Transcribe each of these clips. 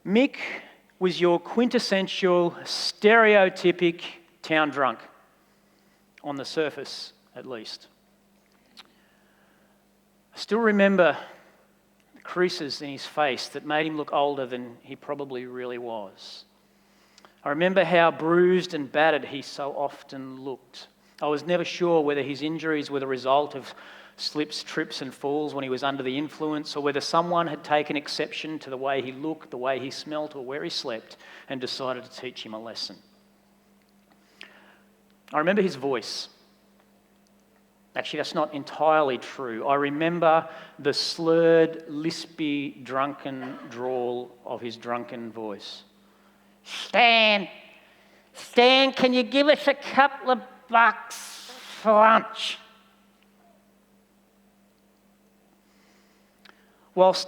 Mick was your quintessential, stereotypic town drunk, on the surface at least. I still remember the creases in his face that made him look older than he probably really was. I remember how bruised and battered he so often looked. I was never sure whether his injuries were the result of slips, trips and falls when he was under the influence, or whether someone had taken exception to the way he looked, the way he smelt, or where he slept, and decided to teach him a lesson. I remember his voice. Actually, that's not entirely true. I remember the slurred, lispy, drunken drawl of his drunken voice. Stan, can you give us a couple of bucks for lunch? Whilst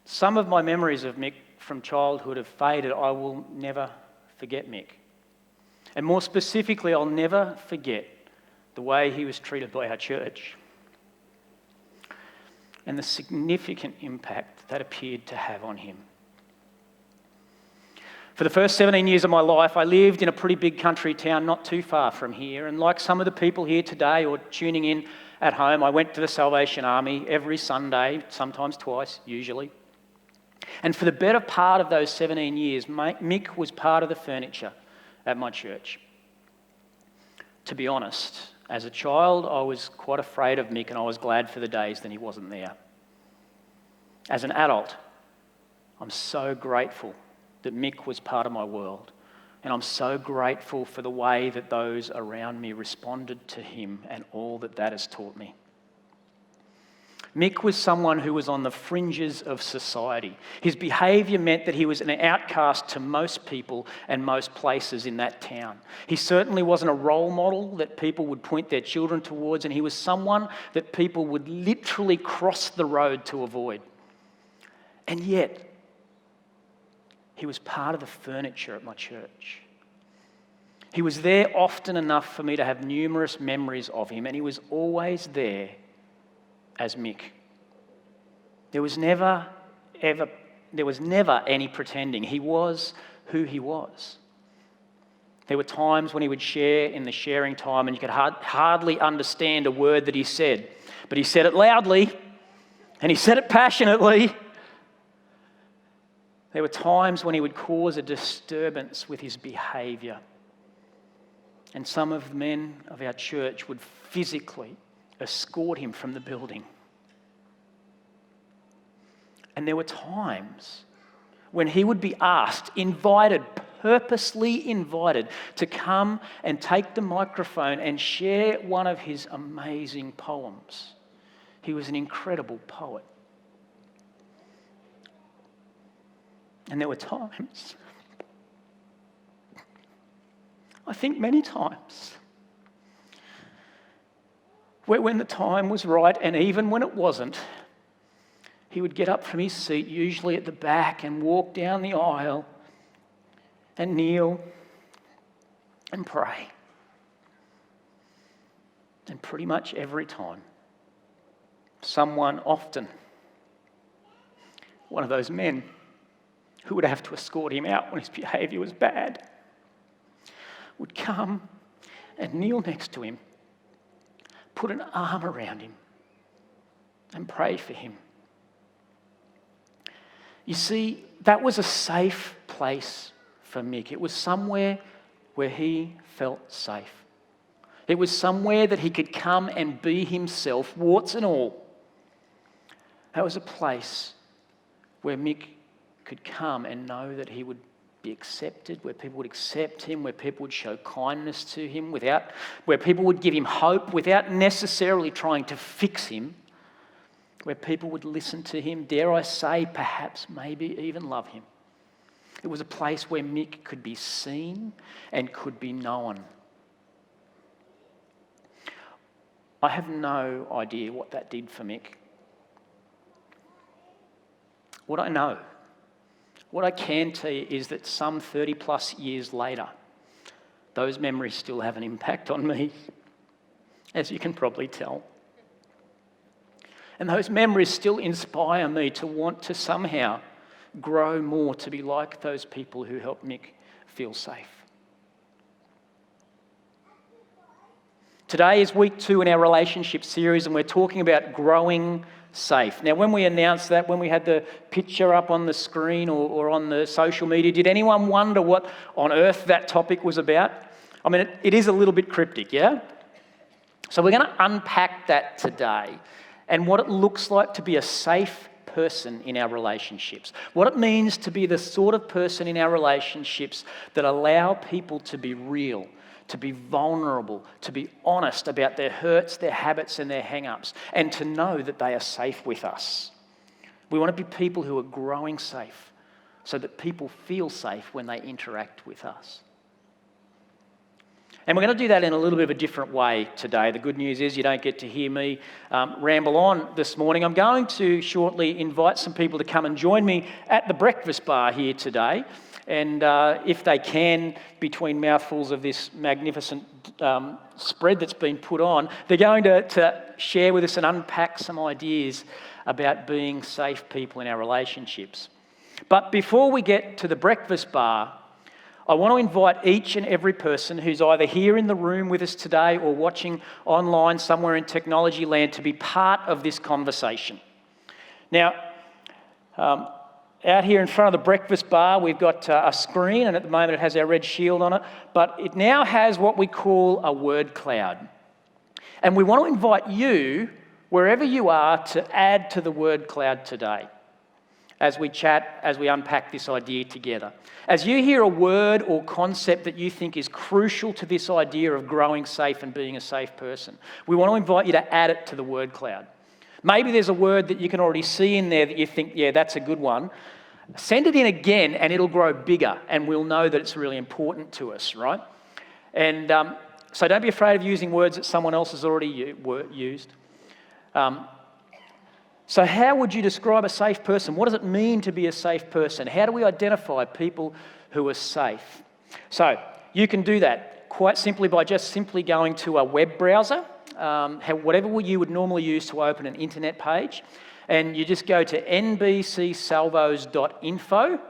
some of my memories of Mick from childhood have faded, I will never forget Mick. And more specifically, I'll never forget the way he was treated by our church and the significant impact that appeared to have on him. For the first 17 years of my life, I lived in a pretty big country town not too far from here. And like some of the people here today or tuning in at home, I went to the Salvation Army every Sunday, sometimes twice, usually. And for the better part of those 17 years, Mick was part of the furniture at my church. To be honest, as a child, I was quite afraid of Mick and I was glad for the days that he wasn't there. As an adult, I'm so grateful that Mick was part of my world. And I'm so grateful for the way that those around me responded to him and all that that has taught me. Mick was someone who was on the fringes of society. His behaviour meant that he was an outcast to most people and most places in that town. He certainly wasn't a role model that people would point their children towards, and he was someone that people would literally cross the road to avoid. And yet, he was part of the furniture at my church. He was there often enough for me to have numerous memories of him, and he was always there as Mick. There was never any pretending. He was who he was. There were times when he would share in the sharing time and you could hardly understand a word that he said, but he said it loudly and he said it passionately. There were times when he would cause a disturbance with his behaviour. And some of the men of our church would physically escort him from the building. And there were times when he would be asked, purposely invited, to come and take the microphone and share one of his amazing poems. He was an incredible poet. And there were times, I think many times, where when the time was right and even when it wasn't, he would get up from his seat, usually at the back, and walk down the aisle and kneel and pray. And pretty much every time, someone, often one of those men who would have to escort him out when his behaviour was bad, would come and kneel next to him, put an arm around him and pray for him. You see, that was a safe place for Mick. It was somewhere where he felt safe. It was somewhere that he could come and be himself, warts and all. That was a place where Mick could come and know that he would be accepted, where people would accept him, where people would show kindness to him, where people would give him hope without necessarily trying to fix him, where people would listen to him, dare I say, perhaps, maybe even love him. It was a place where Mick could be seen and could be known. I have no idea what that did for Mick. What I can tell you is that some 30 plus years later, those memories still have an impact on me, as you can probably tell. And those memories still inspire me to want to somehow grow more to be like those people who helped Mick feel safe. Today is week 2 in our relationship series, and we're talking about growing safe. Now, when we announced that, when we had the picture up on the screen or on the social media, did anyone wonder what on earth that topic was about? I mean, it is a little bit cryptic, yeah? So we're going to unpack that today and what it looks like to be a safe person in our relationships. What it means to be the sort of person in our relationships that allow people to be real, to be vulnerable, to be honest about their hurts, their habits and their hang-ups, and to know that they are safe with us. We want to be people who are growing safe so that people feel safe when they interact with us. And we're going to do that in a little bit of a different way today. The good news is you don't get to hear me ramble on this morning. I'm going to shortly invite some people to come and join me at the breakfast bar here today. And if they can, between mouthfuls of this magnificent spread that's been put on, they're going to share with us and unpack some ideas about being safe people in our relationships. But before we get to the breakfast bar, I want to invite each and every person who's either here in the room with us today or watching online somewhere in technology land to be part of this conversation. Now, out here in front of the breakfast bar, we've got a screen, and at the moment it has our red shield on it, but it now has what we call a word cloud. And we want to invite you, wherever you are, to add to the word cloud today as we chat, as we unpack this idea together. As you hear a word or concept that you think is crucial to this idea of growing safe and being a safe person, we want to invite you to add it to the word cloud. Maybe there's a word that you can already see in there that you think, yeah, that's a good one. Send it in again and it'll grow bigger and we'll know that it's really important to us, right? And so don't be afraid of using words that someone else has already used. So how would you describe a safe person? What does it mean to be a safe person? How do we identify people who are safe? So you can do that quite simply by just simply going to a web browser, whatever you would normally use to open an internet page, and you just go to nbcsalvos.info,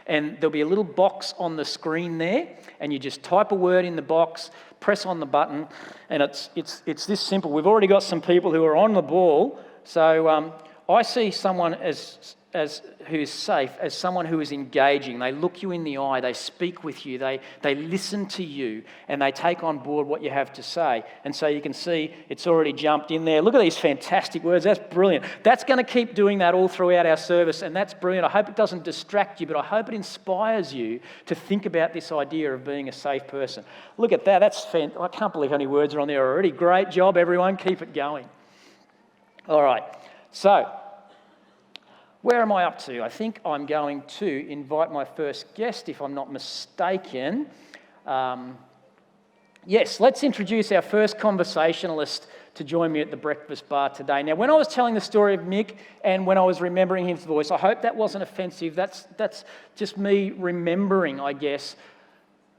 and there'll be a little box on the screen there, and you just type a word in the box, press on the button, and it's this simple. We've already got some people who are on the ball, so I see someone who is safe as someone who is engaging. They look you in the eye, they speak with you, they listen to you, and they take on board what you have to say. And so you can see it's already jumped in there. Look at these fantastic words. That's brilliant. That's going to keep doing that all throughout our service, and that's brilliant. I hope it doesn't distract you, but I hope it inspires you to think about this idea of being a safe person. Look at that. That's I can't believe how many words are on there already. Great job, everyone. Keep it going. All right. So, where am I up to? I think I'm going to invite my first guest, if I'm not mistaken. Yes, let's introduce our first conversationalist to join me at the breakfast bar today. Now, when I was telling the story of Mick and when I was remembering his voice, I hope that wasn't offensive. That's just me remembering, I guess,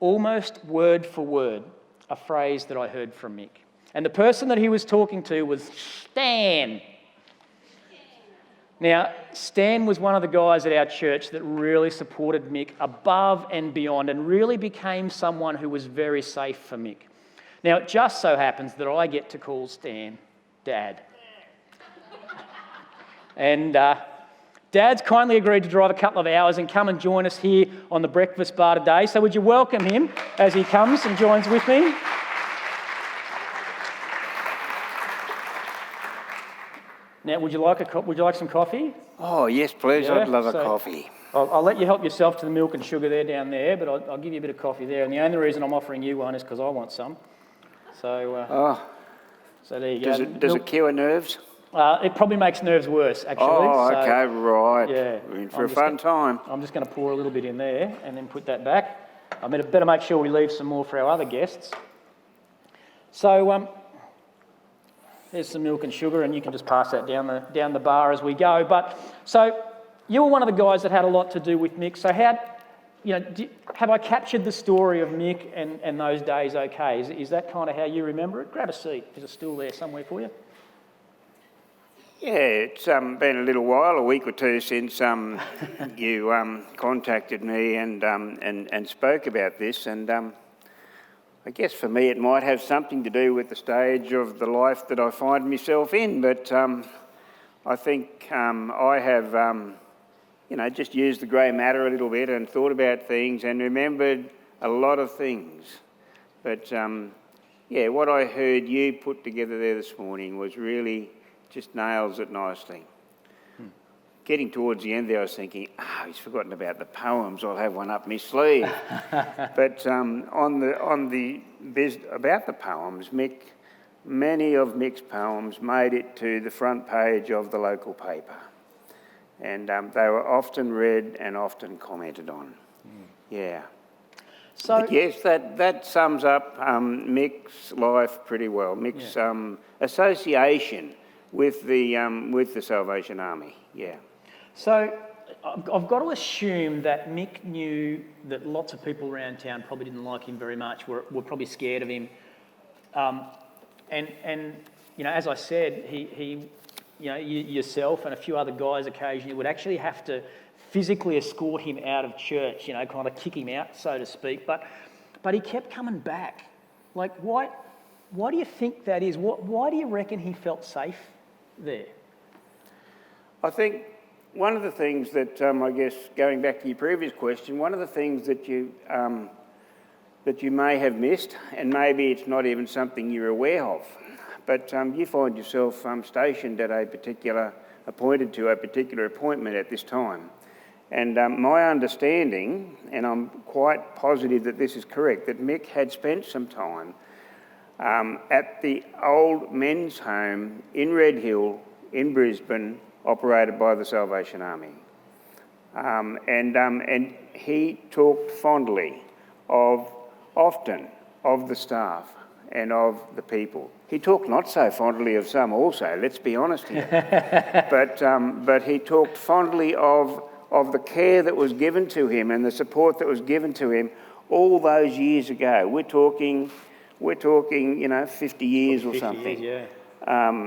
almost word for word, a phrase that I heard from Mick. And the person that he was talking to was Stan. Now, Stan was one of the guys at our church that really supported Mick above and beyond and really became someone who was very safe for Mick. Now, it just so happens that I get to call Stan Dad. And Dad's kindly agreed to drive a couple of hours and come and join us here on the breakfast bar today. So would you welcome him as he comes and joins with me? Now, would you like some coffee? Oh, yes, please. Yeah, I'd love a coffee. I'll let you help yourself to the milk and sugar there down there, but I'll give you a bit of coffee there. And the only reason I'm offering you one is because I want some. So there you go. Does it cure nerves? It probably makes nerves worse, actually. Oh, okay, right. Yeah. We're in for a fun time. I'm just going to pour a little bit in there and then put that back. I better make sure we leave some more for our other guests. So there's some milk and sugar, and you can just pass that down the bar as we go. But so you were one of the guys that had a lot to do with Mick. So have I captured the story of Mick and those days okay? Is that kind of how you remember it? Grab a seat. There's a stool there somewhere for you. Yeah, it's been a little while, a week or two since you contacted me and spoke about this, and I guess for me it might have something to do with the stage of the life that I find myself in, but I think I have, just used the grey matter a little bit and thought about things and remembered a lot of things. But what I heard you put together there this morning was really just nails it nicely. Getting towards the end there, I was thinking, he's forgotten about the poems. I'll have one up my sleeve. But about the poems, many of Mick's poems made it to the front page of the local paper, and they were often read and often commented on. Yeah. So But yes, that sums up Mick's life pretty well. Mick's association with the Salvation Army. Yeah. So I've got to assume that Mick knew that lots of people around town probably didn't like him very much, were probably scared of him. And as I said, he yourself and a few other guys occasionally would actually have to physically escort him out of church, kind of kick him out, so to speak. But he kept coming back. Like, why do you think that is? Why do you reckon he felt safe there? I think one of the things that, I guess, going back to your previous question, one of the things that you may have missed, and maybe it's not even something you're aware of, but you find yourself stationed at appointed to a particular appointment at this time. And my understanding, and I'm quite positive that this is correct, that Mick had spent some time at the old men's home in Red Hill in Brisbane, operated by the Salvation Army. And he talked fondly often of the staff and of the people. He talked not so fondly of some also, let's be honest here. But he talked fondly of the care that was given to him and the support that was given to him all those years ago. We're talking 50 years or something. Years, yeah.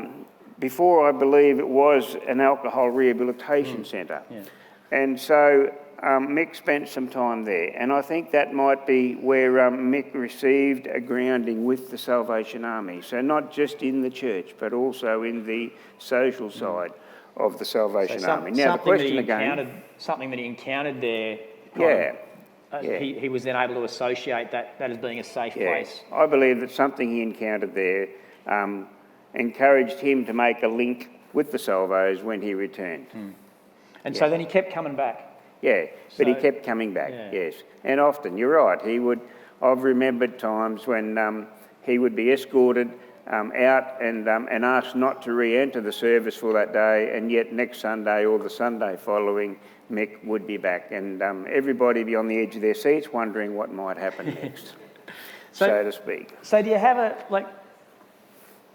Before, I believe, it was an alcohol rehabilitation centre. Yeah. And so Mick spent some time there, and I think that might be where Mick received a grounding with the Salvation Army. So not just in the church, but also in the social side of the Salvation Army. Now, the question again... Something that he encountered there... He was then able to associate that as being a safe place. I believe that something he encountered there encouraged him to make a link with the Salvos when he returned. And so then he kept coming back. Yeah, but he kept coming back, yes. And often, you're right, I've remembered times when he would be escorted out and asked not to re-enter the service for that day, and yet next Sunday or the Sunday following, Mick would be back, and everybody be on the edge of their seats wondering what might happen next, so to speak. So do you have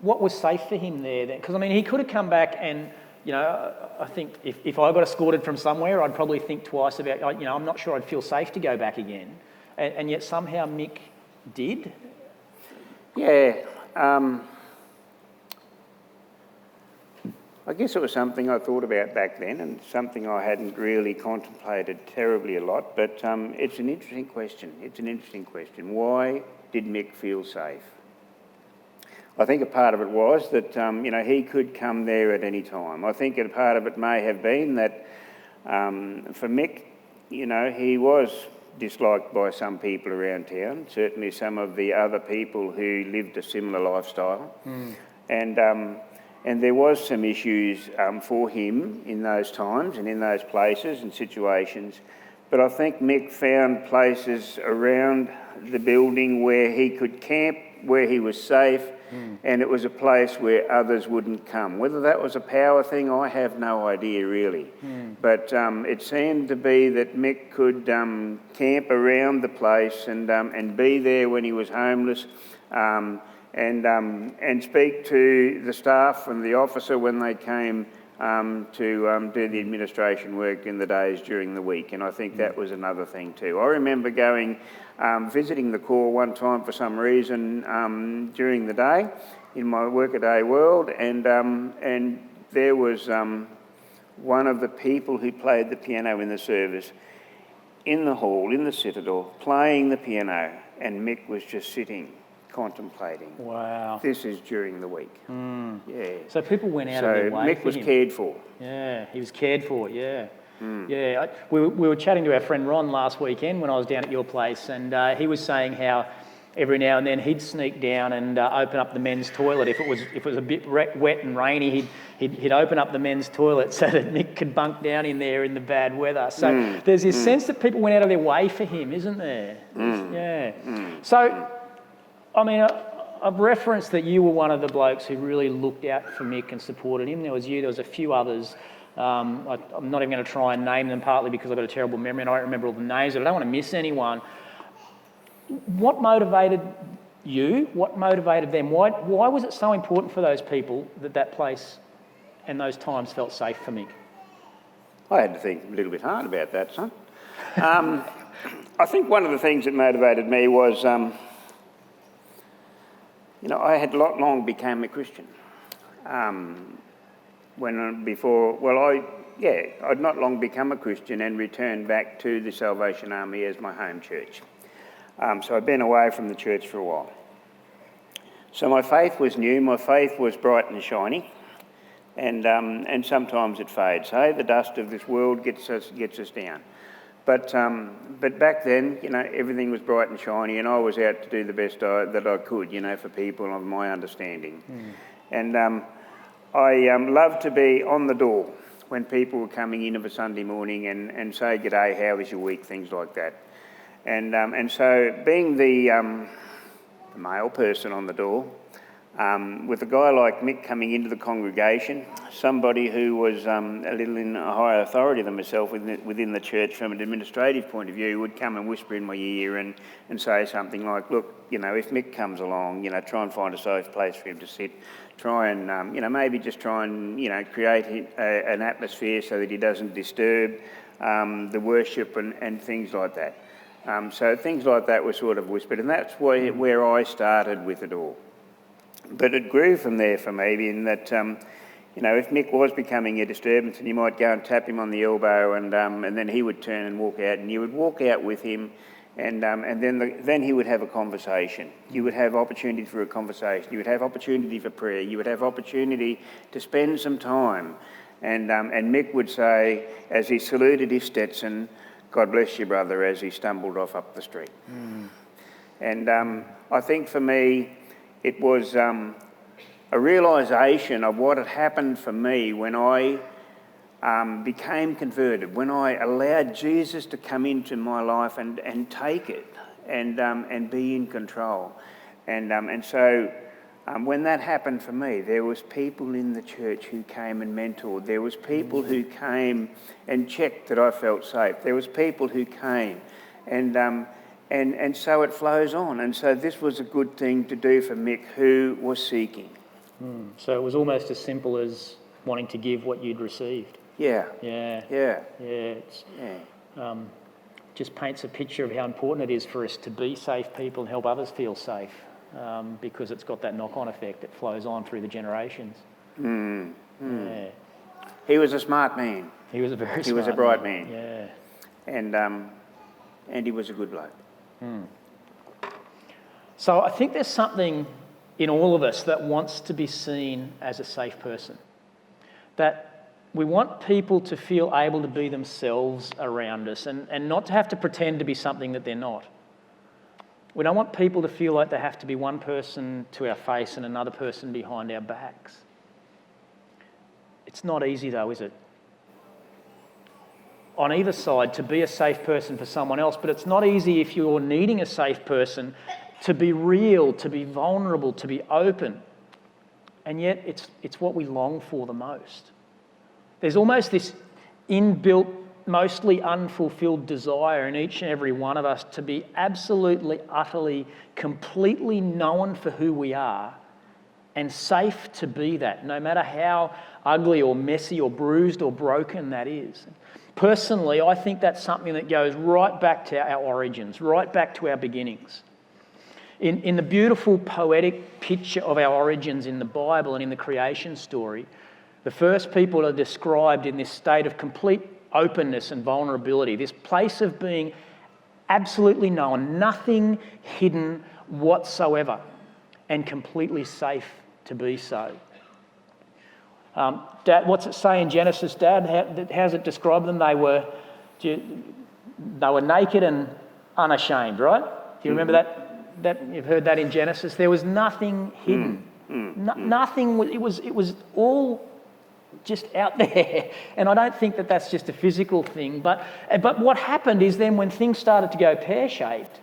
what was safe for him there then? Because, he could have come back and, I think if I got escorted from somewhere, I'd probably think twice about, I'm not sure I'd feel safe to go back again. And yet somehow Mick did? Yeah. I guess it was something I thought about back then and something I hadn't really contemplated terribly a lot, but it's an interesting question. Why did Mick feel safe? I think a part of it was that, he could come there at any time. I think a part of it may have been that for Mick, he was disliked by some people around town, certainly some of the other people who lived a similar lifestyle. And there was some issues for him in those times and in those places and situations. But I think Mick found places around the building where he could camp, where he was safe, and it was a place where others wouldn't come. Whether that was a power thing, I have no idea really. But it seemed to be that Mick could camp around the place and be there when he was homeless, and speak to the staff and the officer when they came to do the administration work in the days during the week. And I think that was another thing too. I remember going, visiting the Corps one time for some reason during the day in my workaday world, and there was one of the people who played the piano in the service in the hall, in the citadel, playing the piano, and Mick was just sitting, contemplating. Wow. This is during the week. Yeah. So people went out of their way Mick for was him. cared for. Yeah, he was cared for, yeah. Yeah, we were chatting to our friend Ron last weekend when I was down at your place, and he was saying how every now and then he'd sneak down and open up the men's toilet. If it was a bit wet and rainy, he'd open up the men's toilet so that Mick could bunk down in there in the bad weather. So there's this sense that people went out of their way for him, isn't there? Yeah. So, I mean, I've referenced that you were one of the blokes who really looked out for Mick and supported him. There was you, there was a few others. I'm not even going to try and name them, partly because I've got a terrible memory and I don't remember all the names, but I don't want to miss anyone. What motivated you? What motivated them? Why was it so important for those people that place and those times felt safe for Mick? I had to think a little bit hard about that, son. I think one of the things that motivated me was, I had not long become a Christian. I'd not long become a Christian and returned back to the Salvation Army as my home church. So I'd been away from the church for a while. So my faith was new, my faith was bright and shiny, and sometimes it fades. Hey, the dust of this world gets us down. But back then, everything was bright and shiny, and I was out to do the best that I could, for people of my understanding. And I loved to be on the door when people were coming in of a Sunday morning and say, "G'day, how was your week?" things like that. And so being the male person on the door, with a guy like Mick coming into the congregation, somebody who was a little in a higher authority than myself within the church from an administrative point of view, would come and whisper in my ear and say something like, "Look, if Mick comes along, try and find a safe place for him to sit. Try and, maybe just try and, create an atmosphere so that he doesn't disturb the worship and things like that." So things like that were sort of whispered, and that's where I started with it all. But it grew from there for me in that, if Mick was becoming a disturbance, and you might go and tap him on the elbow, and then he would turn and walk out, and you would walk out with him, and then he would have a conversation. You would have opportunity for a conversation. You would have opportunity for prayer. You would have opportunity to spend some time. And Mick would say, as he saluted his Stetson, "God bless you, brother," as he stumbled off up the street. And I think for me, it was a realisation of what had happened for me when I became converted, when I allowed Jesus to come into my life and take it and be in control. And so when that happened for me, there was people in the church who came and mentored. There was people who came and checked that I felt safe. There was people who came and so it flows on. And so this was a good thing to do for Mick, who was seeking. So it was almost as simple as wanting to give what you'd received. Yeah. Just paints a picture of how important it is for us to be safe people and help others feel safe, because it's got that knock-on effect that flows on through the generations. Yeah. He was a smart man. He was a very smart man. He was a bright man. Yeah. And he was a good bloke. So I think there's something in all of us that wants to be seen as a safe person. That we want people to feel able to be themselves around us and not to have to pretend to be something that they're not. We don't want people to feel like they have to be one person to our face and another person behind our backs. It's not easy though, is it? On either side, to be a safe person for someone else, but it's not easy if you're needing a safe person to be real, to be vulnerable, to be open. And yet it's what we long for the most. There's almost this inbuilt, mostly unfulfilled desire in each and every one of us to be absolutely, utterly, completely known for who we are and safe to be that, no matter how ugly or messy or bruised or broken that is. Personally, I think that's something that goes right back to our origins, right back to our beginnings. In the beautiful poetic picture of our origins in the Bible and in the creation story, The first people are described in this state of complete openness and vulnerability, this place of being absolutely known, nothing hidden whatsoever, and completely safe to be so. Dad, what's it say in Genesis, Dad? How's it describe them? They were naked and unashamed, right? Do you remember that? You've heard that in Genesis. There was nothing hidden. Nothing. It was all just out there. And I don't think that that's just a physical thing. But what happened is then when things started to go pear-shaped,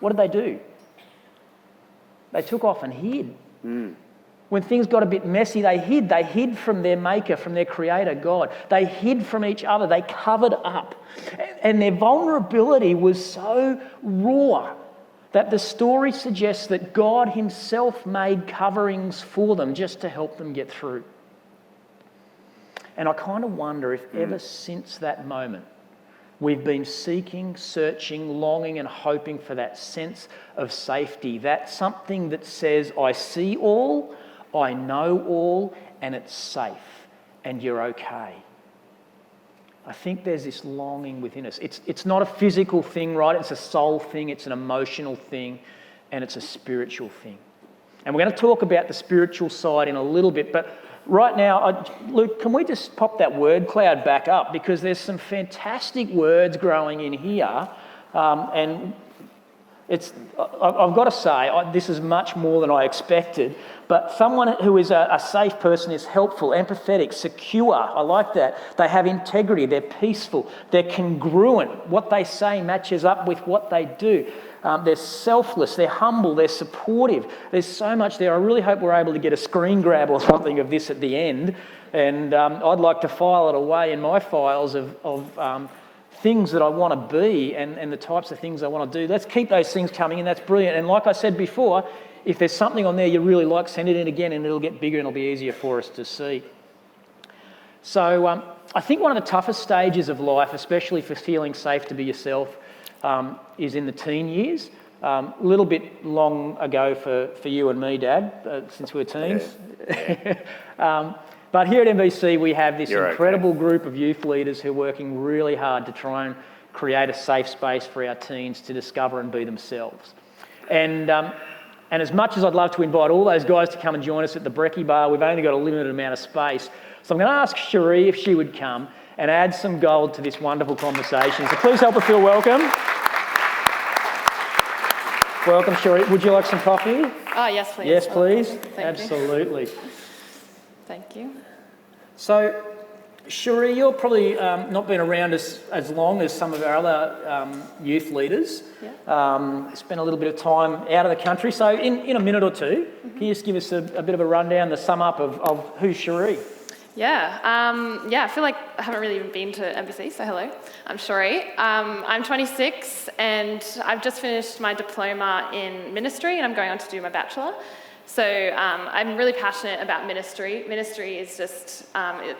what did they do? They took off and hid. When things got a bit messy, they hid. They hid from their maker, from their creator, God. They hid from each other. They covered up. And their vulnerability was so raw that the story suggests that God himself made coverings for them just to help them get through. And I kind of wonder if ever since that moment, we've been seeking, searching, longing and hoping for that sense of safety, that something that says, I see all, I know all, and it's safe, and you're okay. I think there's this longing within us. It's not a physical thing, right? It's a soul thing, it's an emotional thing, and it's a spiritual thing. And we're going to talk about the spiritual side in a little bit, but right now, Luke, can we just pop that word cloud back up? Because there's some fantastic words growing in here, and I've got to say, this is much more than I expected, but someone who is a safe person is helpful, empathetic, secure. I like that. They have integrity, they're peaceful, they're congruent. What they say matches up with what they do. They're selfless, they're humble, they're supportive. There's so much there. I really hope we're able to get a screen grab or something of this at the end. And I'd like to file it away in my files of things that I want to be and the types of things I want to do. Let's keep those things coming in. That's brilliant. And like I said before, if there's something on there you really like, send it in again and it'll get bigger and it'll be easier for us to see. So I think one of the toughest stages of life, especially for feeling safe to be yourself, is in the teen years. A little bit long ago for you and me, Dad, since we're teens. Yeah. But here at MBC, we have this incredible group of youth leaders who are working really hard to try and create a safe space for our teens to discover and be themselves. And as much as I'd love to invite all those guys to come and join us at the Brekkie Bar, we've only got a limited amount of space. So I'm going to ask Cherie if she would come and add some gold to this wonderful conversation. So please help her feel welcome. Welcome, Cherie. Would you like some coffee? Oh, yes, please. Yes, please. Thank Absolutely. You. Thank you. So, Cherie, you're probably not been around as long as some of our other youth leaders. Yeah. Spent a little bit of time out of the country. So in a minute or two, can you just give us a bit of a rundown, the sum up of who's Cherie? Yeah, I feel like I haven't really even been to MBC, so hello. I'm Cherie. I'm 26 and I've just finished my diploma in ministry and I'm going on to do my bachelor. So I'm really passionate about ministry. Ministry is just,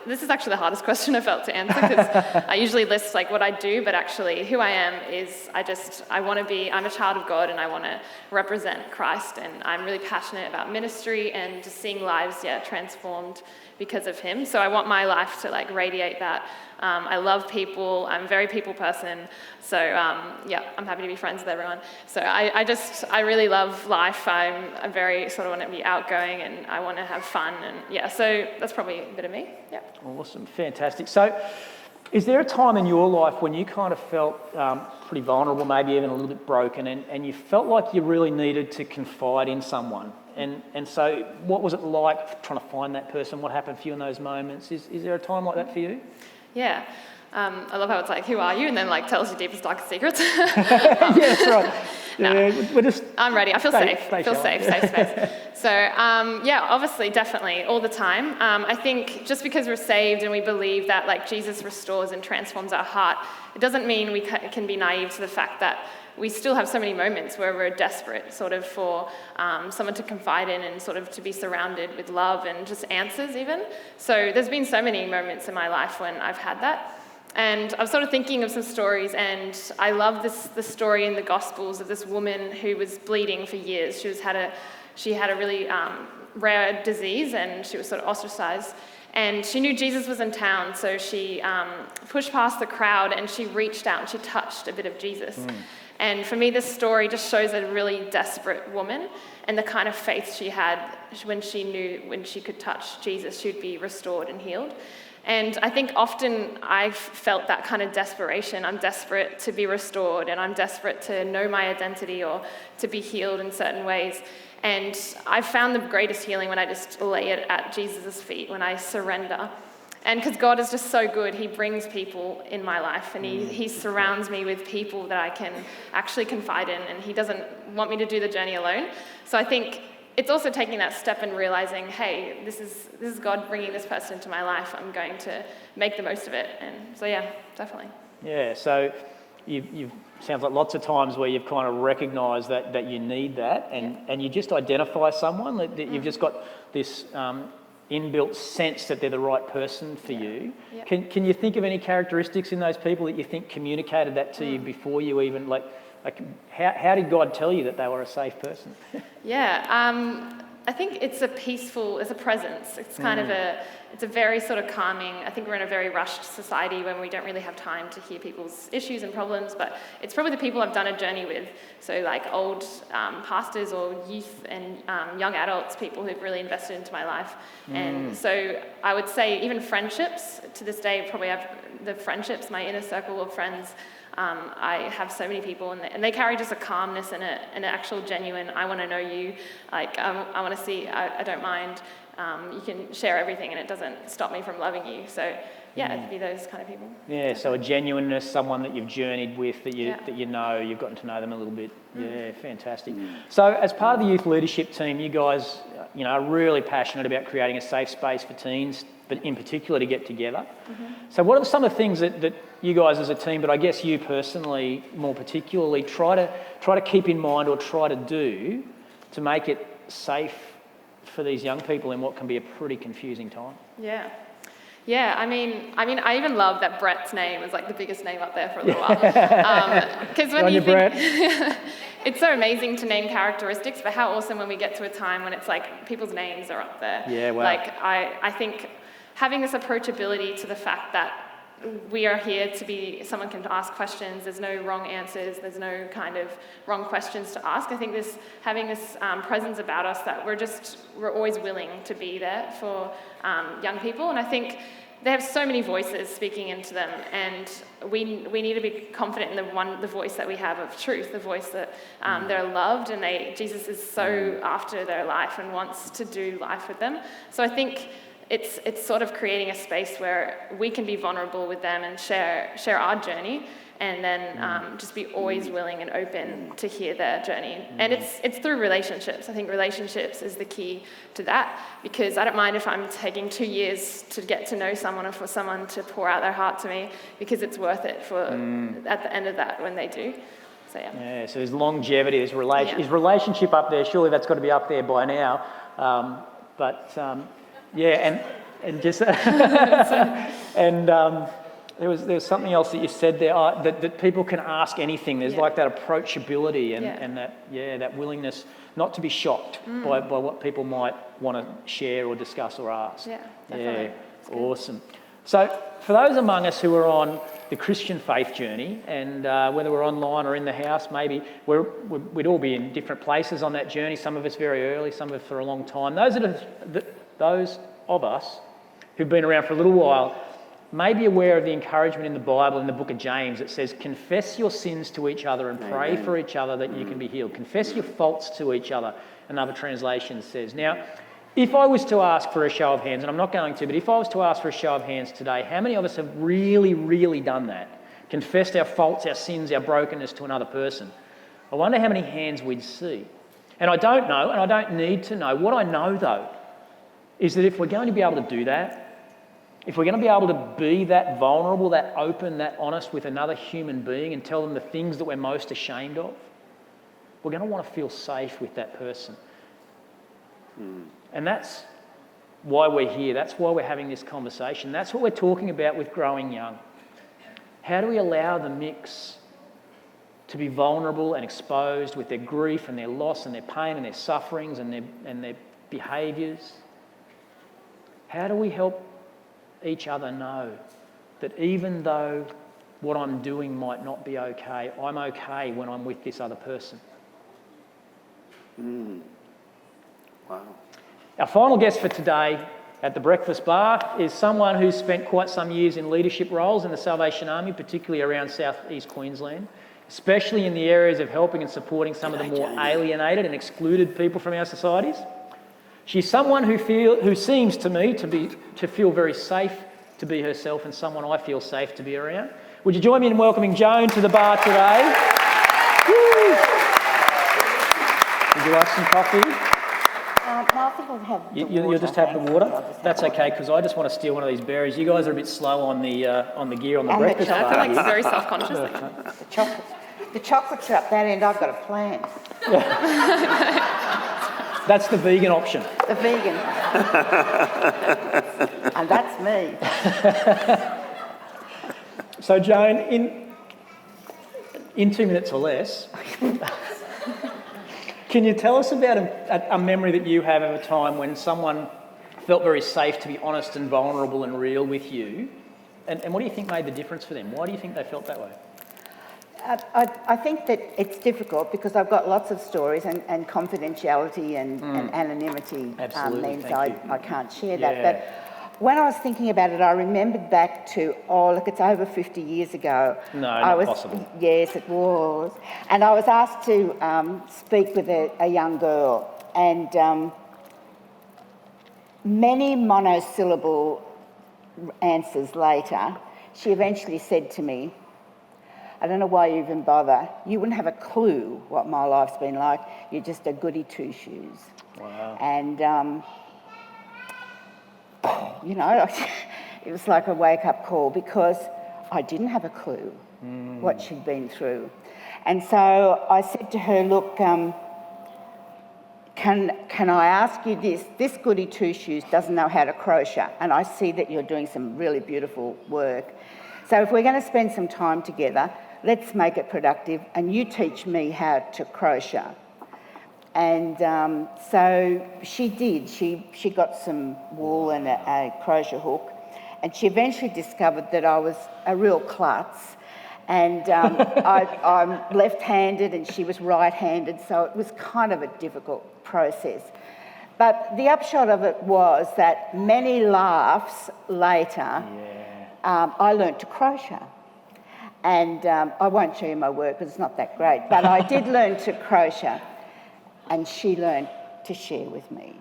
this is actually the hardest question I felt to answer because I usually list like what I do, but actually who I am is I'm a child of God and I want to represent Christ, and I'm really passionate about ministry and just seeing lives, transformed because of him. So I want my life to like radiate that. I love people. I'm a very people person. So I'm happy to be friends with everyone. So I really love life. I'm very sort of want to be outgoing and I want to have fun. And so that's probably a bit of me. Yeah. Awesome. Fantastic. So is there a time in your life when you kind of felt pretty vulnerable, maybe even a little bit broken, and you felt like you really needed to confide in someone? And so what was it like trying to find that person? What happened for you in those moments? Is there a time like that for you? Yeah. I love how it's like, who are you? And then like tells your deepest, darkest secrets. Yeah, that's right. I'm ready. I feel safe. Safe space. So obviously, definitely, all the time. I think just because we're saved and we believe that like Jesus restores and transforms our heart, it doesn't mean we can be naive to the fact that we still have so many moments where we're desperate sort of for someone to confide in and sort of to be surrounded with love and just answers even. So there's been so many moments in my life when I've had that. And I was sort of thinking of some stories, and I love the story in the Gospels of this woman who was bleeding for years. She had a really rare disease, and she was sort of ostracized. And she knew Jesus was in town, so she pushed past the crowd and she reached out and she touched a bit of Jesus. And for me, this story just shows a really desperate woman and the kind of faith she had when she knew when she could touch Jesus, she'd be restored and healed. And I think often I've felt that kind of desperation. I'm desperate to be restored, and I'm desperate to know my identity or to be healed in certain ways. And I've found the greatest healing when I just lay it at Jesus' feet, when I surrender. And because God is just so good, he brings people in my life, and he surrounds me with people that I can actually confide in, and he doesn't want me to do the journey alone. So I think it's also taking that step and realizing, hey, this is God bringing this person into my life. I'm going to make the most of it. And so, yeah, definitely. Yeah, so you've sounds like lots of times where you've kind of recognised that you need that, and you just identify someone, that you've just got this inbuilt sense that they're the right person for you. Yep. Can you think of any characteristics in those people that you think communicated that to you before you even, like how did God tell you that they were a safe person? I think it's a presence. It's kind of it's a very sort of calming. I think we're in a very rushed society when we don't really have time to hear people's issues and problems, but it's probably the people I've done a journey with. So like old pastors or youth and young adults, people who've really invested into my life. And so I would say even friendships, to this day, probably have the friendships, my inner circle of friends. I have so many people, and they carry just a calmness and an actual genuine, I want to know you, like I want to see, I don't mind, you can share everything and it doesn't stop me from loving you. So yeah, it'd be those kind of people. Yeah, so a genuineness, someone that you've journeyed with, that you know, you've gotten to know them a little bit. Yeah, fantastic. So as part of the youth leadership team, you guys, are really passionate about creating a safe space for teens, but in particular to get together. So what are some of the things that you guys as a team, but I guess you personally more particularly, try to keep in mind or try to do to make it safe for these young people in what can be a pretty confusing time? Yeah, I mean, I even love that Brett's name is like the biggest name up there for a little while. Because when you think, it's so amazing to name characteristics, but how awesome when we get to a time when it's like people's names are up there. Yeah, wow. Like I think having this approachability to the fact that we are here to be, someone can ask questions, there's no wrong answers, there's no kind of wrong questions to ask. I think having this presence about us that we're always willing to be there for young people, and I think they have so many voices speaking into them, and we need to be confident in the voice that we have of truth, the voice that they're loved, and Jesus is so after their life and wants to do life with them. So I think it's sort of creating a space where we can be vulnerable with them and share our journey, and then just be always willing and open to hear their journey. And it's through relationships. I think relationships is the key to that, because I don't mind if I'm taking 2 years to get to know someone or for someone to pour out their heart to me, because it's worth it for at the end of that when they do. So yeah. So there's longevity, there's Is relationship up there? Surely that's got to be up there by now. And just and there was something else that you said there, that people can ask anything. There's like that approachability and that willingness not to be shocked by what people might want to share or discuss or ask. Yeah, definitely. Awesome. So for those among us who are on the Christian faith journey, and whether we're online or in the house, maybe we'd all be in different places on that journey. Some of us very early, some of us for a long time. Those of us who've been around for a little while may be aware of the encouragement in the Bible, in the book of James. It says, confess your sins to each other and pray for each other that you can be healed. Confess your faults to each other, another translation says. Now, if I was to ask for a show of hands, and I'm not going to, but if I was to ask for a show of hands today, how many of us have really, really done that? Confessed our faults, our sins, our brokenness to another person? I wonder how many hands we'd see. And I don't know, and I don't need to know. What I know, though, is that if we're going to be able to do that, if we're going to be able to be that vulnerable, that open, that honest with another human being and tell them the things that we're most ashamed of, we're going to want to feel safe with that person. And that's why we're here. That's why we're having this conversation. That's what we're talking about with Growing Young. How do we allow the mix to be vulnerable and exposed with their grief and their loss and their pain and their sufferings and their behaviours? How do we help each other know that even though what I'm doing might not be okay, I'm okay when I'm with this other person. Wow. Our final guest for today at the breakfast bar is someone who's spent quite some years in leadership roles in the Salvation Army, particularly around South East Queensland, especially in the areas of helping and supporting some of the more alienated and excluded people from our societies. She's someone who seems to me to feel very safe to be herself, and someone I feel safe to be around. Would you join me in welcoming Joan to the bar today? Woo! Would you like some coffee? No, I think I'll have the water. You'll just have the thanks. water? I'll just have That's the okay, because I just want to steal one of these berries. You guys are a bit slow on the gear on the And the breakfast I bar. feel like here. it's very self-conscious. water. The chocolates are up that end. I've got a plan. That's the vegan option. The vegan. And that's me. So Joan, in 2 minutes or less, can you tell us about a memory that you have of a time when someone felt very safe to be honest and vulnerable and real with you? And what do you think made the difference for them? Why do you think they felt that way? I think that it's difficult because I've got lots of stories and confidentiality and anonymity Absolutely, means thank you. I can't share Yeah. that. But when I was thinking about it, I remembered back to, it's over 50 years ago. No, not possible. Yes, it was. And I was asked to speak with a young girl, and many monosyllable answers later, she eventually said to me, I don't know why you even bother. You wouldn't have a clue what my life's been like. You're just a goody two-shoes. Wow. And, it was like a wake-up call because I didn't have a clue what she'd been through. And so I said to her, look, can I ask you this? This goody two-shoes doesn't know how to crochet, and I see that you're doing some really beautiful work. So if we're going to spend some time together, let's make it productive, and you teach me how to crochet. And so she did. She got some wool and a crochet hook, and she eventually discovered that I was a real klutz. And I'm left-handed and she was right-handed, so it was kind of a difficult process. But the upshot of it was that many laughs later, I learnt to crochet. And I won't show you my work because it's not that great, but I did learn to crochet, and she learned to share with me.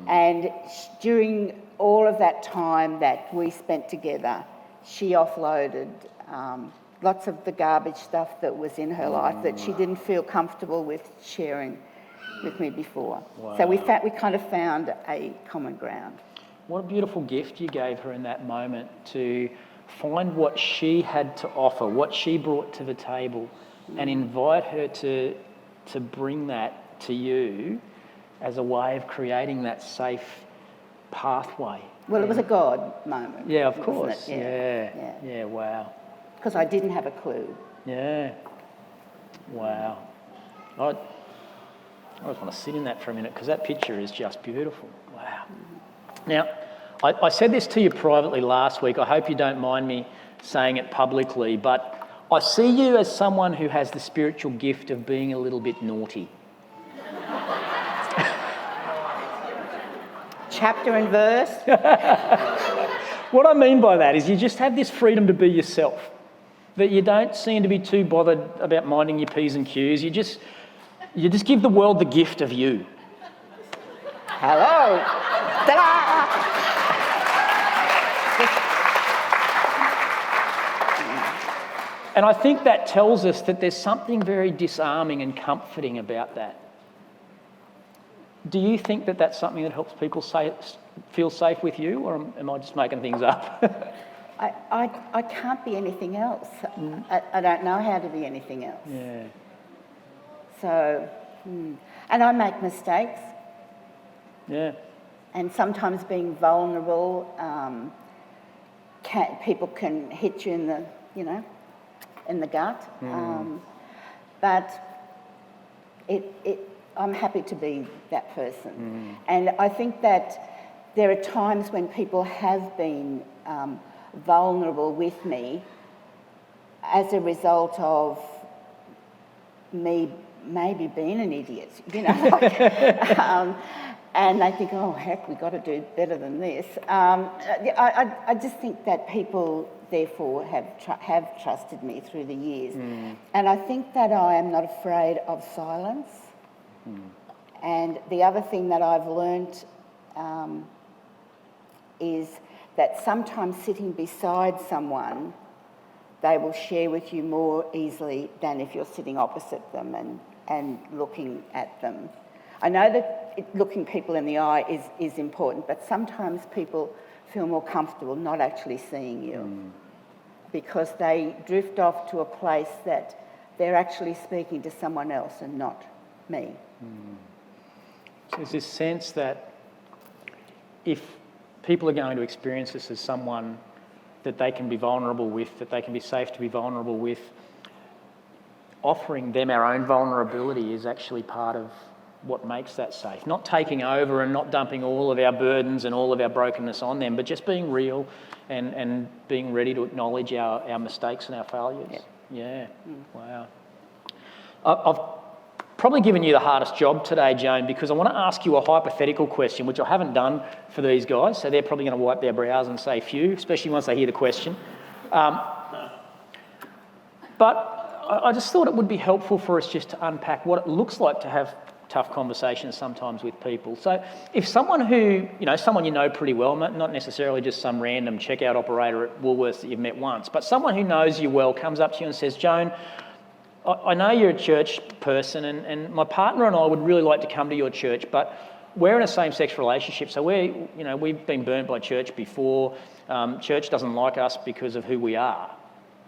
And during all of that time that we spent together, she offloaded lots of the garbage stuff that was in her life that she didn't feel comfortable with sharing with me before. Wow. So we kind of found a common ground. What a beautiful gift you gave her in that moment to find what she had to offer, what she brought to the table, and invite her to bring that to you as a way of creating that safe pathway. Well, it was a God moment. Yeah, of wasn't course. it? Yeah, wow. Because I didn't have a clue. Yeah. Wow. I just want to sit in that for a minute because that picture is just beautiful. Wow. Now, I said this to you privately last week. I hope you don't mind me saying it publicly, but I see you as someone who has the spiritual gift of being a little bit naughty. Chapter and verse. What I mean by that is you just have this freedom to be yourself, that you don't seem to be too bothered about minding your P's and Q's. You just give the world the gift of you. Hello. Ta-da! And I think that tells us that there's something very disarming and comforting about that. Do you think that that's something that helps people feel safe with you, or am I just making things up? I can't be anything else. I don't know how to be anything else. Yeah. So, and I make mistakes. Yeah. And sometimes being vulnerable, people can hit you in the gut. But I'm happy to be that person. And I think that there are times when people have been vulnerable with me as a result of me maybe being an idiot, you know, and they think, oh heck, we've got to do better than this. I just think that people therefore have trusted me through the years, and I think that I am not afraid of silence. And the other thing that I've learnt is that sometimes sitting beside someone, they will share with you more easily than if you're sitting opposite them and looking at them. I know that looking people in the eye is important, but sometimes people feel more comfortable not actually seeing you because they drift off to a place that they're actually speaking to someone else and not me. So there's this sense that if people are going to experience this as someone that they can be vulnerable with, that they can be safe to be vulnerable with, offering them our own vulnerability is actually part of what makes that safe. Not taking over and not dumping all of our burdens and all of our brokenness on them, but just being real and being ready to acknowledge our mistakes and our failures. Yep. Yeah. Wow. I've probably given you the hardest job today, Joan, because I want to ask you a hypothetical question, which I haven't done for these guys, so they're probably going to wipe their brows and say phew, especially once they hear the question. But I just thought it would be helpful for us just to unpack what it looks like to have tough conversations sometimes with people. So if someone someone you know pretty well, not necessarily just some random checkout operator at Woolworths that you've met once, but someone who knows you well comes up to you and says, Joan, I know you're a church person and my partner and I would really like to come to your church, but we're in a same-sex relationship, so we've been burnt by church before. Church doesn't like us because of who we are.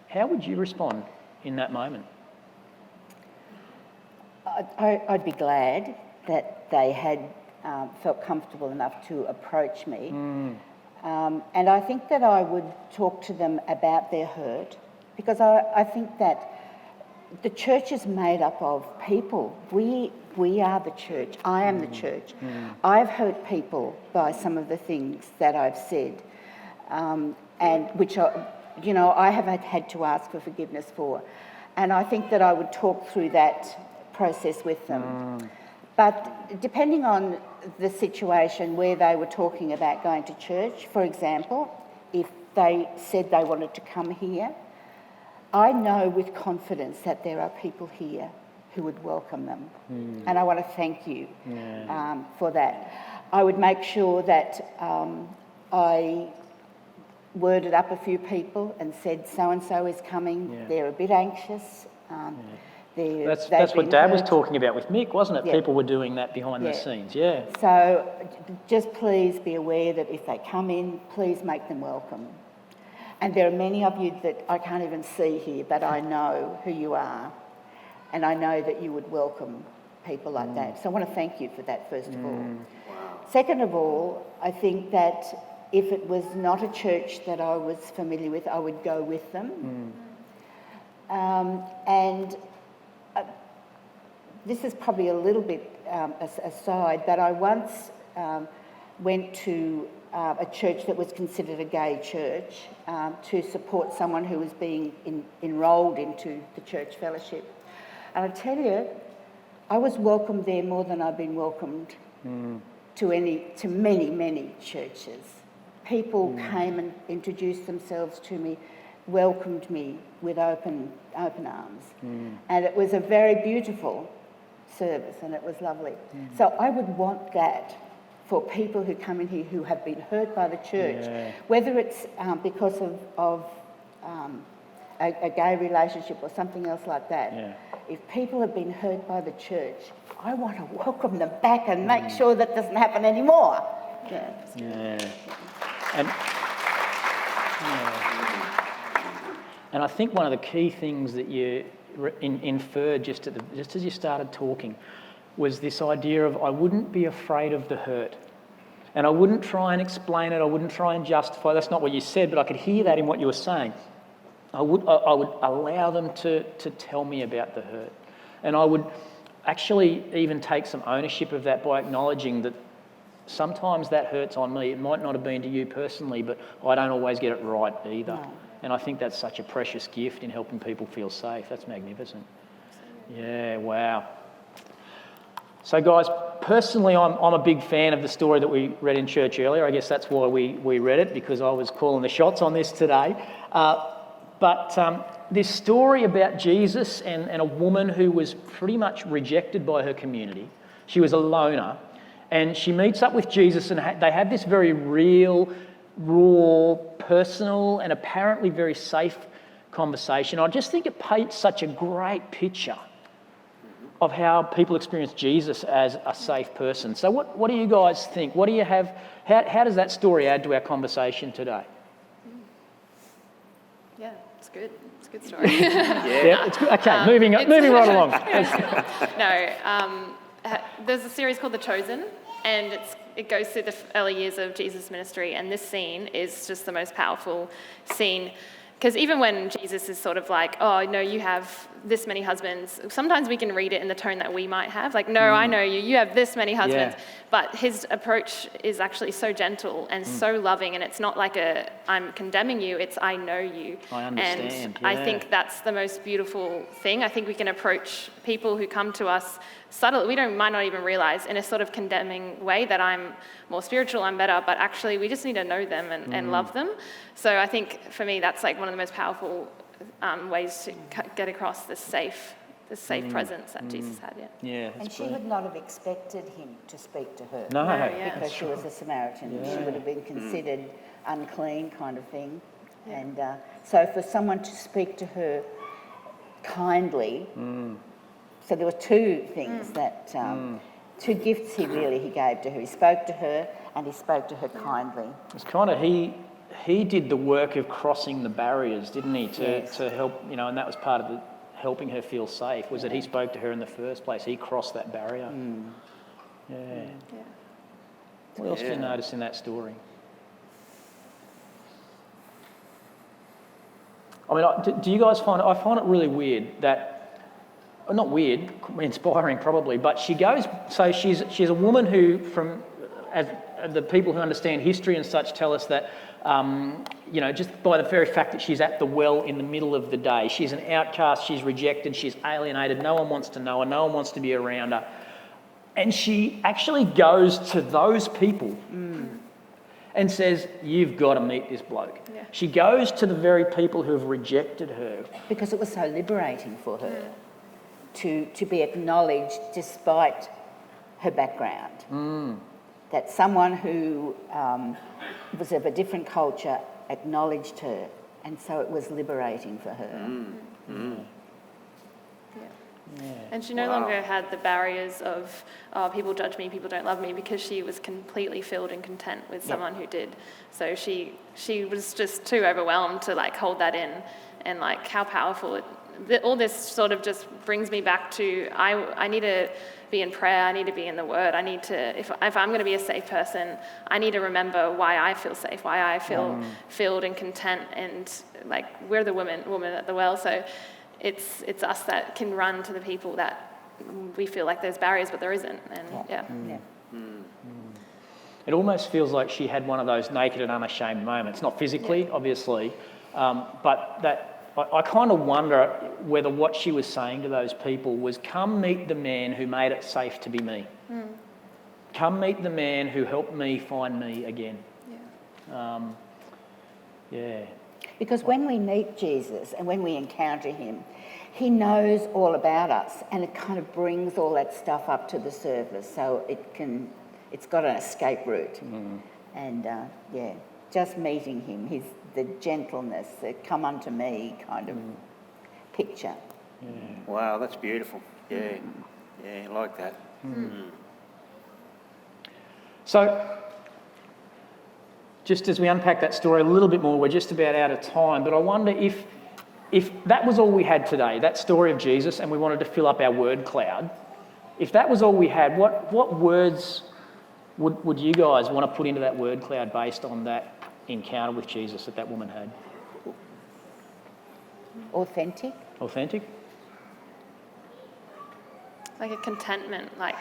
How would you respond in that moment? I'd be glad that they had felt comfortable enough to approach me. And I think that I would talk to them about their hurt, because I think that the church is made up of people. We are the church. I am the church. I've hurt people by some of the things that I've said, and which I have had to ask for forgiveness for. And I think that I would talk through that process with them. But depending on the situation where they were talking about going to church, for example, if they said they wanted to come here, I know with confidence that there are people here who would welcome them. And I want to thank you for that. I would make sure that I worded up a few people and said so-and-so is coming, they're a bit anxious. That's what Dad was talking about with Mick, wasn't it? Yeah. People were doing that behind the scenes, So just please be aware that if they come in, please make them welcome. And there are many of you that I can't even see here, but I know who you are. And I know that you would welcome people like that. So I want to thank you for that, first of all. Wow. Second of all, I think that if it was not a church that I was familiar with, I would go with them. This is probably a little bit aside, but I once went to a church that was considered a gay church to support someone who was being enrolled into the church fellowship. And I tell you, I was welcomed there more than I've been welcomed to many, many churches. People came and introduced themselves to me, welcomed me with open arms. And it was a very beautiful service and it was lovely. So I would want that for people who come in here who have been hurt by the church, whether it's because of a gay relationship or something else like that. If people have been hurt by the church, I want to welcome them back and make sure that doesn't happen anymore. And I think one of the key things that you inferred just as you started talking was this idea of I wouldn't be afraid of the hurt. And I wouldn't try and explain it, I wouldn't try and justify. That's not what you said, but I could hear that in what you were saying. I would allow them to tell me about the hurt. And I would actually even take some ownership of that by acknowledging that sometimes that hurts on me. It might not have been to you personally, but I don't always get it right either. No. And I think that's such a precious gift in helping people feel safe. That's magnificent. Yeah, wow. So guys, personally, I'm a big fan of the story that we read in church earlier. I guess that's why we read it, because I was calling the shots on this today. But this story about Jesus and a woman who was pretty much rejected by her community. She was a loner, and she meets up with Jesus, and they have this very real, raw, personal, and apparently very safe conversation. I just think it paints such a great picture of how people experience Jesus as a safe person. So what do you guys think? What do you have? How does that story add to our conversation today? Yeah, it's good. It's a good story. Yeah, it's good. Okay, moving right along. No, there's a series called The Chosen, and it goes through the early years of Jesus' ministry, and this scene is just the most powerful scene. Because even when Jesus is sort of like, oh, no, you have this many husbands, sometimes we can read it in the tone that we might have. Like, no, I know you have this many husbands. Yeah. But his approach is actually so gentle and so loving. And it's not like I'm condemning you, it's I know you. I understand, And yeah. I think that's the most beautiful thing. I think we can approach people who come to us subtly, might not even realize, in a sort of condemning way that I'm more spiritual, I'm better, but actually we just need to know them and love them. So I think for me that's like one of the most powerful ways to get across this safe presence that Jesus had. Yeah, And that's she brilliant. would not have expected him to speak to her. No, yeah. Because she was a Samaritan. Yeah. She would have been considered unclean kind of thing. And so for someone to speak to her kindly, so there were two things that, two gifts he gave to her. He spoke to her and he spoke to her kindly. It's kind of he did the work of crossing the barriers, didn't he, to help, and that was part of helping her feel safe, was that he spoke to her in the first place. He crossed that barrier. Yeah. What else do you notice in that story? I mean, do you guys find it? I find it really weird that, not weird, inspiring probably, but she goes, so she's a woman who, as the people who understand history and such tell us that, just by the very fact that she's at the well in the middle of the day, she's an outcast, she's rejected, she's alienated, no one wants to know her, no one wants to be around her. And she actually goes to those people and says, you've got to meet this bloke. Yeah. She goes to the very people who have rejected her. Because it was so liberating for her to be acknowledged despite her background. That someone who was of a different culture acknowledged her, and so it was liberating for her. And she no longer had the barriers of, oh, people judge me, people don't love me, because she was completely filled and content with someone who did. So she was just too overwhelmed to like hold that in, and like how powerful all this sort of just brings me back to I need to be in prayer, I need to be in the Word, I need to, if I'm going to be a safe person, I need to remember why I feel safe, why I feel filled and content, and like we're the woman at the well, so it's us that can run to the people that we feel like there's barriers, but there isn't, and It almost feels like she had one of those naked and unashamed moments, not physically, obviously, but that I kind of wonder whether what she was saying to those people was, come meet the man who made it safe to be me. Come meet the man who helped me find me again. Because when we meet Jesus and when we encounter him, he knows all about us, and it kind of brings all that stuff up to the surface, so it's got an escape route. And just meeting him, the gentleness, the come unto me kind of picture. Wow, that's beautiful. Yeah, I like that. So, just as we unpack that story a little bit more, we're just about out of time, but I wonder if that was all we had today, that story of Jesus, and we wanted to fill up our word cloud, if that was all we had, what words would you guys want to put into that word cloud based on that encounter with Jesus that woman had? Authentic. Authentic? like a contentment, like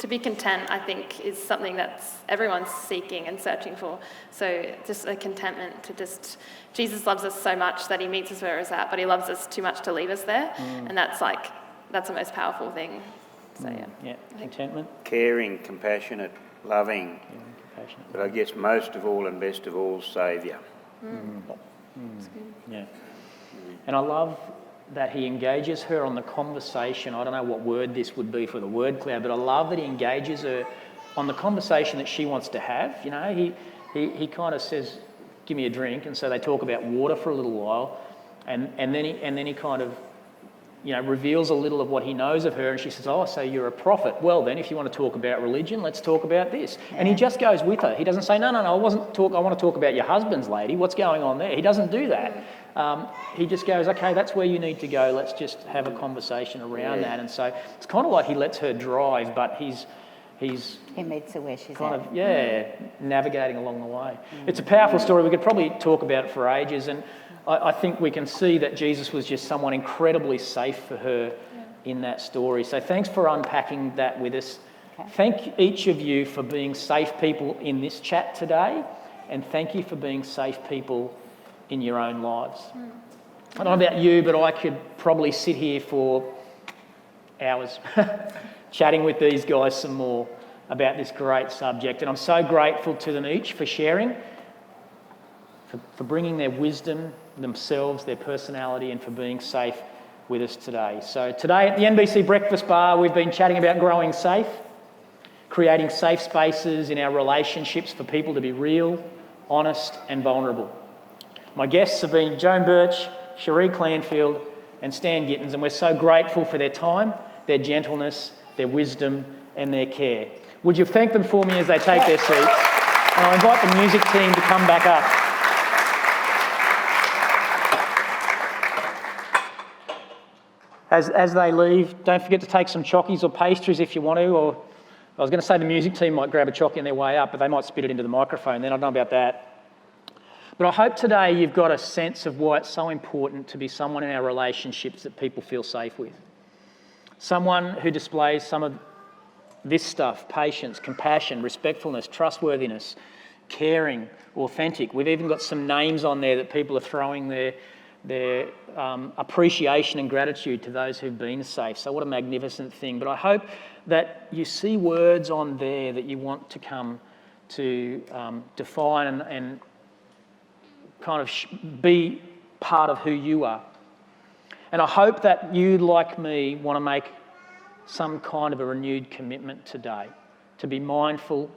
to be content, I think, is something that's everyone's seeking and searching for. So just a contentment to just, Jesus loves us so much that he meets us where we're at, but he loves us too much to leave us there. And that's the most powerful thing. So Yeah, contentment. Caring, compassionate, loving, Compassionate. but I guess most of all and best of all, Saviour. Yeah. And I love that he engages her on the conversation. I don't know what word this would be for the word cloud, but I love that he engages her on the conversation that she wants to have. You know, he kind of says, give me a drink. And so they talk about water for a little while. And then he kind of, reveals a little of what he knows of her. And she says, oh, so you're a prophet. Well, then, if you want to talk about religion, let's talk about this. And he just goes with her. He doesn't say, no, I want to talk about your husband's lady. What's going on there? He doesn't do that. He just goes, okay, that's where you need to go. Let's just have a conversation around that. And so it's kind of like he lets her drive, but he meets her where she's kind at. of, navigating along the way. It's a powerful story. We could probably talk about it for ages. And I think we can see that Jesus was just someone incredibly safe for her in that story. So thanks for unpacking that with us. Okay. Thank each of you for being safe people in this chat today. And thank you for being safe people in your own lives. I don't know about you, but I could probably sit here for hours chatting with these guys some more about this great subject. And I'm so grateful to them each for sharing, for bringing their wisdom, themselves, their personality, and for being safe with us today. So today at the NBC Breakfast Bar, we've been chatting about growing safe, creating safe spaces in our relationships for people to be real, honest, and vulnerable. My guests have been Joan Birch, Cherie Clanfield, and Stan Gittins, and we're so grateful for their time, their gentleness, their wisdom, and their care. Would you thank them for me as they take their seats? And I'll invite the music team to come back up. As they leave, don't forget to take some chockies or pastries if you want to, or I was going to say the music team might grab a chockie on their way up, but they might spit it into the microphone then. I don't know about that. But I hope today you've got a sense of why it's so important to be someone in our relationships that people feel safe with. Someone who displays some of this stuff: patience, compassion, respectfulness, trustworthiness, caring, authentic. We've even got some names on there that people are throwing their appreciation and gratitude to those who've been safe. So what a magnificent thing. But I hope that you see words on there that you want to come to define and kind of be part of who you are. And I hope that you, like me, want to make some kind of a renewed commitment today to be mindful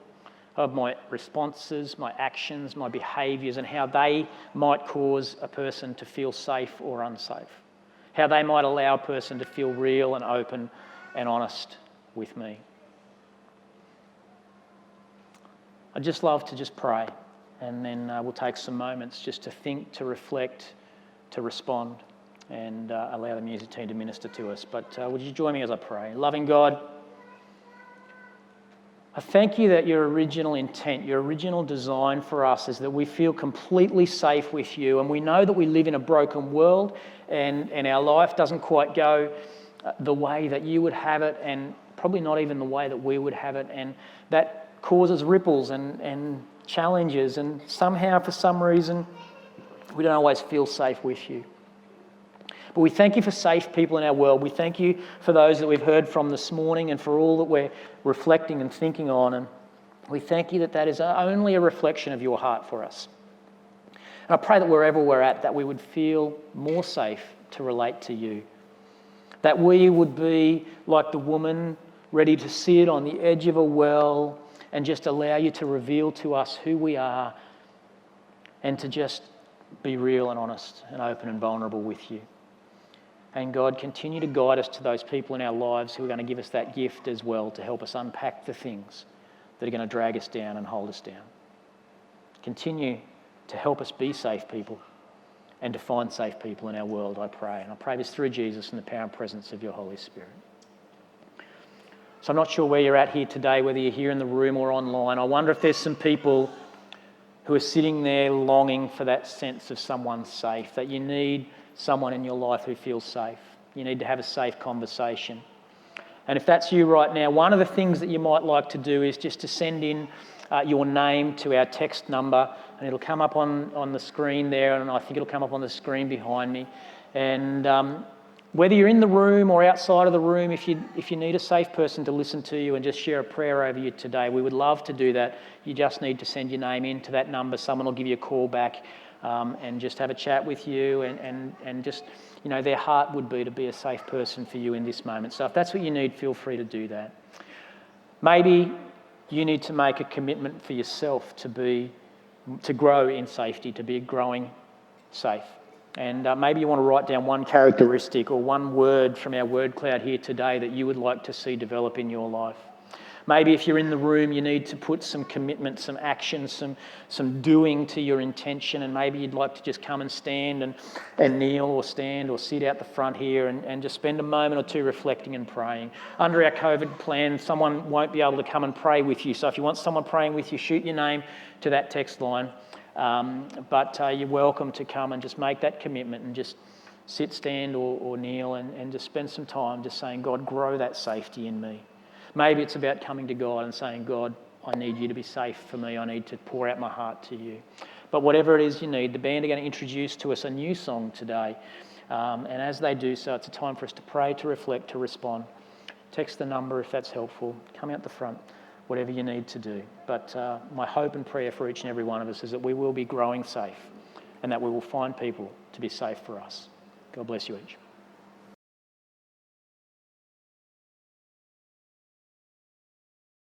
of my responses, my actions, my behaviours, and how they might cause a person to feel safe or unsafe. How they might allow a person to feel real and open and honest with me. I'd just love to just pray, and then we'll take some moments just to think, to reflect, to respond, and allow the music team to minister to us. But would you join me as I pray? Loving God, I thank you that your original intent, your original design for us is that we feel completely safe with you, and we know that we live in a broken world and our life doesn't quite go the way that you would have it, and probably not even the way that we would have it, and that causes ripples and challenges, and somehow, for some reason, we don't always feel safe with you. But we thank you for safe people in our world. We thank you for those that we've heard from this morning and for all that we're reflecting and thinking on. And we thank you that that is only a reflection of your heart for us. And I pray that wherever we're at, that we would feel more safe to relate to you. That we would be like the woman ready to sit on the edge of a well and just allow you to reveal to us who we are and to just be real and honest and open and vulnerable with you. And God, continue to guide us to those people in our lives who are going to give us that gift as well to help us unpack the things that are going to drag us down and hold us down. Continue to help us be safe people and to find safe people in our world, I pray. And I pray this through Jesus and the power and presence of your Holy Spirit. So I'm not sure where you're at here today, whether you're here in the room or online. I wonder if there's some people who are sitting there longing for that sense of someone safe, that you need someone in your life who feels safe. You need to have a safe conversation. And if that's you right now, one of the things that you might like to do is just to send in your name to our text number, and it'll come up on the screen there, and I think it'll come up on the screen behind me. And whether you're in the room or outside of the room, if you need a safe person to listen to you and just share a prayer over you today, we would love to do that. You just need to send your name in to that number. Someone will give you a call back and just have a chat with you and just, their heart would be to be a safe person for you in this moment. So if that's what you need, feel free to do that. Maybe you need to make a commitment for yourself to grow in safety, to be growing safe. And maybe you want to write down one characteristic or one word from our word cloud here today that you would like to see develop in your life. Maybe if you're in the room, you need to put some commitment, some action, some doing to your intention, and maybe you'd like to just come and stand and kneel or stand or sit out the front here and just spend a moment or two reflecting and praying. Under our COVID plan, someone won't be able to come and pray with you, so if you want someone praying with you, shoot your name to that text line. But you're welcome to come and just make that commitment and just sit, stand or kneel and just spend some time just saying, God, grow that safety in me. Maybe it's about coming to God and saying, God, I need you to be safe for me. I need to pour out my heart to you. But whatever it is you need, the band are going to introduce to us a new song today. And as they do so, it's a time for us to pray, to reflect, to respond. Text the number if that's helpful. Come out the front, whatever you need to do. But my hope and prayer for each and every one of us is that we will be growing safe and that we will find people to be safe for us. God bless you each.